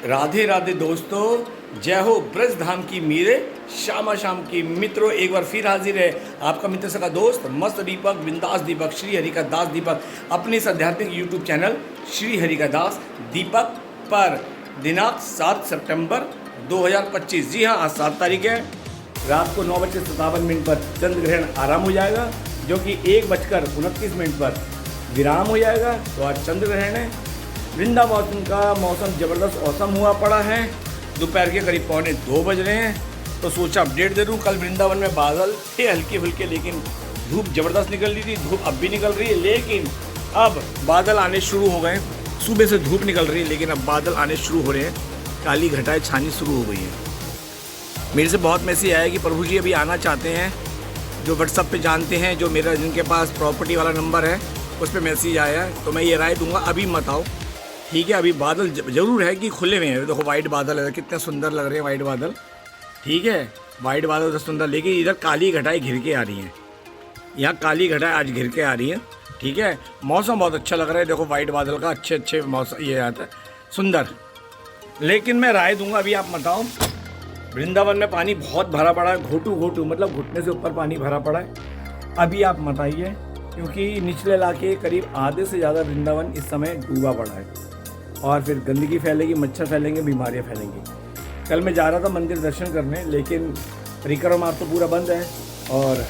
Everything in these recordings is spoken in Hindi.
राधे राधे दोस्तों, जय हो ब्रज धाम की मीरे, श्यामा शाम की मित्रों। एक बार फिर हाजिर है आपका मित्र सका दोस्त मस्त दीपक, बिंदास दीपक, श्री हरि का दास दीपक, अपने इस आध्यात्मिक यूट्यूब चैनल श्री हरि का दास दीपक पर। दिनांक 7 सितंबर 2025। जी हाँ, आज 7 तारीख है। रात को 9:57 पर चंद्र ग्रहण आराम हो जाएगा, जो कि 1:29 पर विराम हो जाएगा। तो आज चंद्र ग्रहण है। वृंदावन का मौसम ज़बरदस्त औसम हुआ पड़ा है। दोपहर के करीब 1:45 बज रहे हैं, तो सोचा अपडेट दे दूँ। कल वृंदावन में बादल थे हल्के फुल्के, लेकिन धूप ज़बरदस्त निकल रही थी। धूप अब भी निकल रही है, लेकिन अब बादल आने शुरू हो गए। सुबह से धूप निकल रही है, लेकिन अब बादल आने शुरू हो रहे हैं। काली घटाएं छानी शुरू हो गई हैं। मेरे से बहुत मैसेज आया कि प्रभु जी अभी आना चाहते हैं। जो व्हाट्सअप पे जानते हैं, जो मेरा जिनके पास प्रॉपर्टी वाला नंबर है, उस पर मैसेज आया है। तो मैं ये राय दूंगा, अभी मत आओ, ठीक है। अभी बादल ज़रूर है कि खुले हुए हैं। देखो वाइट बादल है, कितने सुंदर लग रहे हैं वाइट बादल, ठीक है। वाइट बादल तो सुंदर, लेकिन इधर काली घटाएं घिर के आ रही हैं। यहाँ काली घटाएं आज घिर के आ रही हैं, ठीक है। मौसम बहुत अच्छा लग रहा है। देखो वाइट बादल का अच्छे मौसम ये आता है, सुंदर। लेकिन मैं राय दूंगा, अभी आप मत आओ। वृंदावन में पानी बहुत भरा पड़ा है, घोटू मतलब घुटने से ऊपर पानी भरा पड़ा है। अभी आप मत आइए, क्योंकि निचले इलाके करीब आधे से ज़्यादा वृंदावन इस समय डूबा पड़ा है, और फिर गंदगी फैलेगी, मच्छर फैलेंगे, बीमारियां फैलेंगी। कल मैं जा रहा था मंदिर दर्शन करने, लेकिन परिक्रमा तो पूरा बंद है। और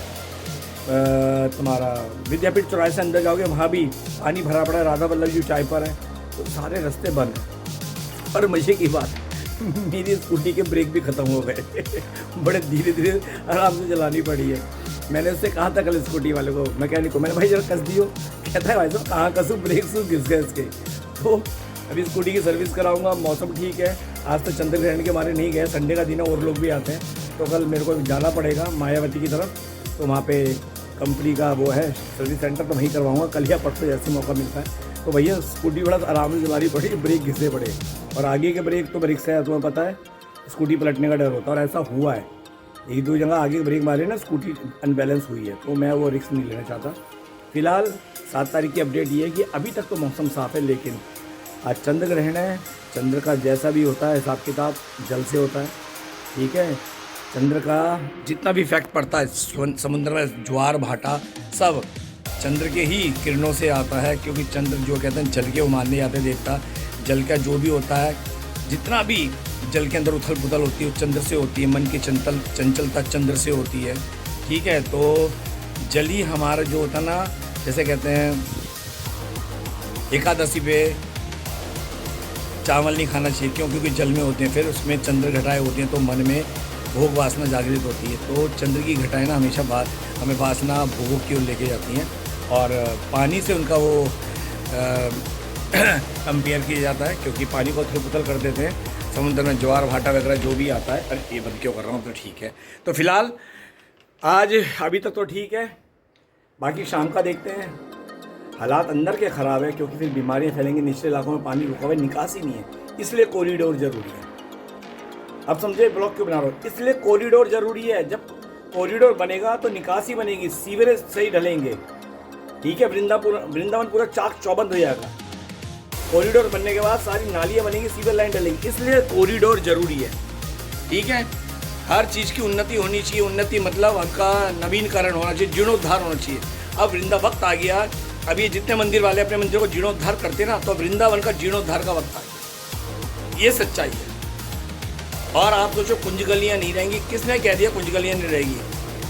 तुम्हारा विद्यापीठ चौराहे से अंदर जाओगे, वहाँ भी पानी भरा पड़ा है। राधा वल्लभ जी चाय पर है, तो सारे रास्ते बंद हैं। और मज़े की बात, मेरी स्कूटी के ब्रेक भी ख़त्म हो गए। बड़े धीरे धीरे आराम से चलानी पड़ी है। मैंने उससे कहा था कल स्कूटी वाले को, मैकेनिक को, मैंने भाई जरा कस दियो। कहता है भाई साहब कहाँ कसूँ, ब्रेक सूख घिस गए इसके। तो अभी स्कूटी की सर्विस कराऊंगा। मौसम ठीक है। आज तो चंद्र ग्रहण के मारे नहीं गए, संडे का दिन है और लोग भी आते हैं। तो कल मेरे को जाना पड़ेगा मायावती की तरफ, तो वहाँ पे कंपनी का वो है सर्विस सेंटर, तो वहीं करवाऊंगा कल या परसों, जैसे मौका मिलता है। तो भैया स्कूटी बड़ा आराम से चलानी पड़ी, ब्रेक घिसने पड़े। और आगे के ब्रेक तो रिक्शा है, तुम्हें पता है, स्कूटी पलटने का डर होता है। और ऐसा हुआ है, एक दो जगह आगे ब्रेक मारे ना, स्कूटी अनबैलेंस हुई है। तो मैं वो रिस्क नहीं लेना चाहता। फिलहाल 7 तारीख की अपडेट ये है कि अभी तक तो मौसम साफ़ है, लेकिन आज चंद्र ग्रहण है। चंद्र का जैसा भी होता है हिसाब किताब जल से होता है, ठीक है। चंद्र का जितना भी इफेक्ट पड़ता है समुद्र में, ज्वार भाटा सब चंद्र के ही किरणों से आता है। क्योंकि चंद्र जो कहते हैं जल के उमारने जाते हैं देवता, जल का जो भी होता है, जितना भी जल के अंदर उथल पुथल होती है, चंद्र से होती है। मन की चंचलता चंद्र से होती है, ठीक है। तो जल ही हमारा जो होता ना, जैसे कहते हैं एकादशी पे चावल नहीं खाना चाहिए, क्यों? क्योंकि जल में होते हैं। फिर उसमें चंद्र घटाएं होती हैं, तो मन में भोग वासना जागृत होती है। तो चंद्र की घटाएं ना हमेशा हमें वासना भोग की ओर लेके जाती हैं, और पानी से उनका वो कंपेयर किया जाता है, क्योंकि पानी को उथल पुथल कर देते हैं। समुद्र में ज्वार भाटा वगैरह जो भी आता है। अरे ये बंद क्यों कर रहा हूँ, तो ठीक है। तो फिलहाल आज अभी तक तो ठीक है, बाकी शाम का देखते हैं। हालात अंदर के ख़राब है, क्योंकि फिर बीमारियां फैलेंगी। निचले इलाकों में पानी रुका हुआ है, निकासी नहीं है, इसलिए कॉरिडोर ज़रूरी है। अब समझे ब्लॉक क्यों बना रहा हूँ, इसलिए कॉरिडोर ज़रूरी है। जब कॉरिडोर बनेगा तो निकासी बनेगी, सीवरेज सही ढलेंगे, ठीक है। वृंदावन पूरा चाक चौबंद हो जाएगा। कॉरिडोर बनने के बाद सारी नालियाँ बनेंगी, सीवर लाइन डलेंगी, इसलिए कॉरिडोर ज़रूरी है, ठीक है। हर चीज़ की उन्नति होनी चाहिए। उन्नति मतलब उनका नवीनकरण होना चाहिए, जीर्णोद्धार होना चाहिए। अब वक्त आ गया। अब ये जितने मंदिर वाले अपने मंदिरों को जीर्णोद्धार करते ना, तो वृंदावन का जीर्णोद्धार का वक्त आ गया। ये सच्चाई है। और आप सोचो कुंज गलियाँ नहीं रहेंगी, किसने कह दिया कुंज गलियाँ नहीं रहेगी?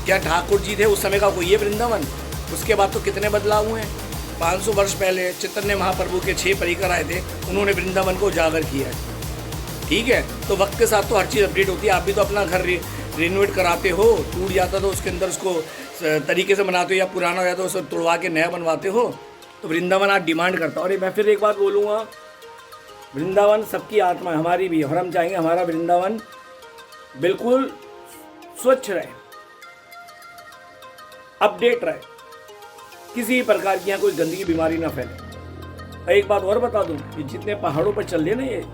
क्या ठाकुर जी थे उस समय का कोई ये वृंदावन? उसके बाद तो कितने बदलाव हुए हैं। 500 वर्ष पहले चैतन्य महाप्रभु के 6 परिकर आए थे, उन्होंने वृंदावन को उजागर किया है, ठीक है। तो वक्त के साथ तो हर चीज़ अपडेट होती है। आप भी तो अपना घर रिनोवेट कराते हो, टूट जाता तो उसके अंदर उसको तरीके से बनाते हो, या पुराना हो जाता तो उसको तोड़वा के नया बनवाते हो। तो वृंदावन आज डिमांड करता है। और मैं फिर एक बात बोलूँगा, वृंदावन सबकी आत्मा है, हमारी भी। और हम चाहेंगे हमारा वृंदावन बिल्कुल स्वच्छ रहे, अपडेट रहे, किसी प्रकार की यहाँ कोई गंदगी बीमारी ना फैले। एक बात और बता दूँ कि जितने पहाड़ों पर चल रहे ना, ये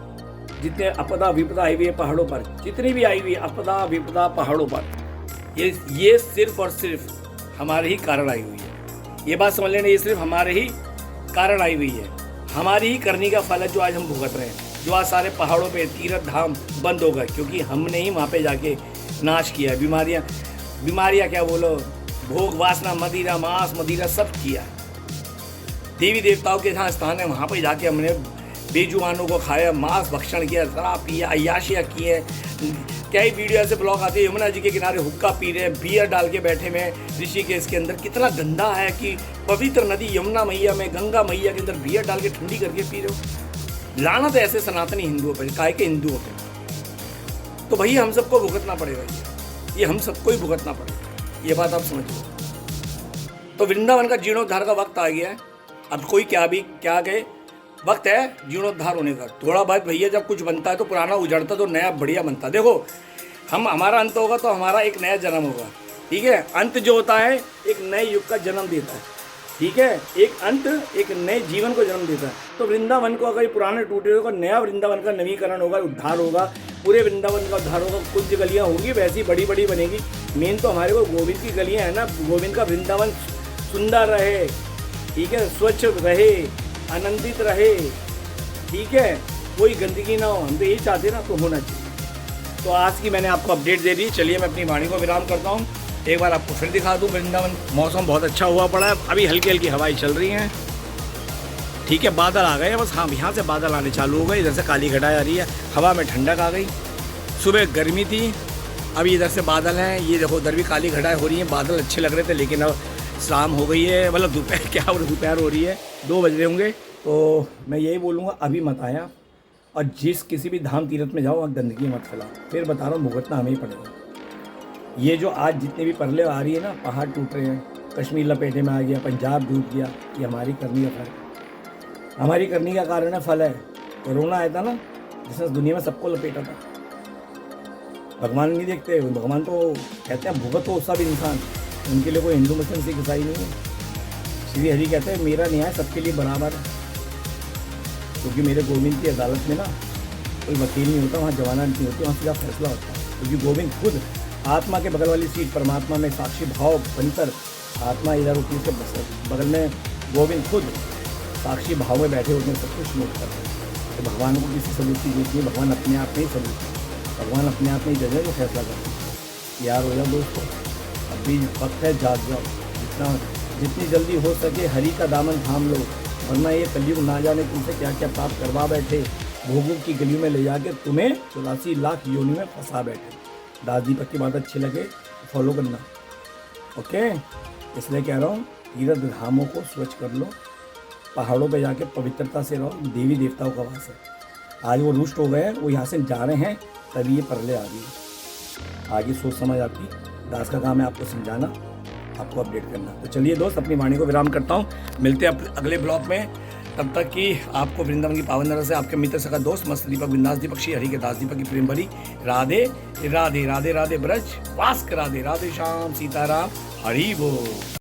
जितने आपदा विपदा आई हुई है पहाड़ों पर, जितनी भी आई हुई आपदा विपदा पहाड़ों पर, ये सिर्फ और सिर्फ हमारे ही कारण आई हुई है। ये बात समझ लेना, ये सिर्फ हमारे ही कारण आई हुई है, हमारी ही करनी का फल है जो आज हम भुगत रहे हैं। जो आज सारे पहाड़ों पे तीर्थ धाम बंद हो गए, क्योंकि हमने ही वहाँ पे जाके नाश किया। बीमारियाँ क्या बोलो, भोग वासना, मदिरा, मांस मदिरा सब किया। देवी देवताओं के जहाँ स्थान है वहाँ पे जाके हमने बेजुबानों को खाया, मांस भक्षण किया, शराब पिया, अय्याशियाँ की है। क्या ही वीडियो ऐसे ब्लॉग आते हैं, यमुना जी के किनारे हुक्का पी रहे हैं, बियर डाल के बैठे में ऋषिकेश के अंदर। कितना गंदा है कि पवित्र नदी यमुना मैया में, गंगा मैया के अंदर बियर डाल के ठंडी करके पी रहे हो। लानत है ऐसे सनातनी हिंदुओं पर, काय के हिंदुओं पर। तो भैया हम सबको भुगतना पड़ेगा, ये हम सबको ही भुगतना पड़ेगा, ये बात आप समझ लो। तो वृंदावन का जीर्णोद्धार का वक्त आ गया है। अब कोई क्या कहे, वक्त है जीर्णोद्धार होने का। थोड़ा बहुत भैया जब कुछ बनता है तो पुराना उजड़ता तो नया बढ़िया बनता। देखो हमारा अंत होगा तो हमारा एक नया जन्म होगा, ठीक है। अंत जो होता है एक नए युग का जन्म देता है, ठीक है। एक अंत एक नए जीवन को जन्म देता है। तो वृंदावन को अगर पुराने टूटे होगा, नया वृंदावन का नवीकरण होगा, उद्धार होगा, पूरे वृंदावन का उद्धार होगा। कुछ गलियाँ होंगी वैसी बड़ी बड़ी बनेगी। मेन तो हमारे को गोविंद की गलियाँ हैं ना, गोविंद का वृंदावन सुंदर रहे, ठीक है, स्वच्छ रहे, आनंदित रहे, ठीक है, कोई गंदगी ना हो। हम तो यही चाहते ना, तो होना चाहिए। तो आज की मैंने आपको अपडेट दे दी। चलिए मैं अपनी वाणी को विराम करता हूँ। एक बार आपको फिर दिखा दूँ वृंदावन। मौसम बहुत अच्छा हुआ पड़ा है, अभी हल्की हल्की हवाएं चल रही हैं, ठीक है। बादल आ गए हैं बस, हाँ यहाँ से बादल आने चालू हो गए। इधर से काली घटाएं आ रही है, हवा में ठंडक आ गई। सुबह गर्मी थी, अभी इधर से बादल हैं, ये देखो उधर भी काली घटाएं हो रही हैं। बादल अच्छे लग रहे थे, लेकिन अब शाम हो गई है, मतलब दोपहर क्या हो, दोपहर हो रही है, 2 बज रहे होंगे। तो मैं यही बोलूँगा, अभी मत आया, और किसी भी धाम तीर्थ में जाओ वहाँ गंदगी मत फैलाओ। फिर बता रहा हूँ, भुगतना हमें ही पड़ेगा। ये जो आज जितने भी परले आ रही है ना, पहाड़ टूट रहे हैं, कश्मीर लपेटे में आ गया, पंजाब डूब गया, ये हमारी करनी का फल है, हमारी करनी का कारण है, फल है। कोरोना आया था ना, जिसने दुनिया में सबको लपेटा था। भगवान नहीं देखते, भगवान तो कहते हैं भुगत हो सब इंसान, उनके लिए कोई हिंदू मुस्लिम सिख ईसाई नहीं है। श्री हरि कहते हैं मेरा न्याय सबके लिए बराबर है, क्योंकि मेरे गोविंद की अदालत में ना कोई वकील नहीं होता, वहाँ जमानत नहीं होती, वहाँ सीधा फैसला होता है। क्योंकि गोविंद खुद आत्मा के बगल वाली सीट परमात्मा में साक्षी भाव बनकर, आत्मा इधर होती है, बगल में गोविंद खुद साक्षी भाव में बैठे होते हैं, सब कुछ नोट करते हैं। तो भगवान को किसी सबूत की जरूरत नहीं, भगवान अपने आप में ही सबूत है, भगवान अपने आप में ही जज है जो फैसला करते हैं। यार हो जाओ दोस्तों, अभी वक्त है, जाग जाओ, जितनी जल्दी हो सके हरि का दामन थाम लो, वरना ये कलयुग ना जाने तुमसे क्या क्या प्राप्त करवा बैठे, भोगों की गलियों में ले जाकर तुम्हें 84 लाख योनि में फंसा बैठे। दास दीपक की बात अच्छी लगे तो फॉलो करना, ओके। इसलिए कह रहा हूँ, तीर्थ धामों को स्वच्छ कर लो, पहाड़ों पे जाके पवित्रता से रहो, देवी देवताओं का वास है। आज वो रुष्ट हो गए हैं, वो यहाँ से जा रहे हैं, तभी ये परले आ गई है। आगे सोच समझ आपकी, दास का काम है आपको समझाना, आपको अपडेट करना। तो चलिए दोस्त, अपनी वाणी को विराम करता हूँ, मिलते हैं अगले ब्लॉग में। तब तक कि आपको वृंदावन की पावन नजर से आपके मित्र सका दोस्त मस्त दीपक बिंदास दीपक श्री हरि के दास दीपक की प्रेम भरी राधे राधे राधे राधे ब्रज वास करा दे। राधे श्याम सीताराम, हरि बोल।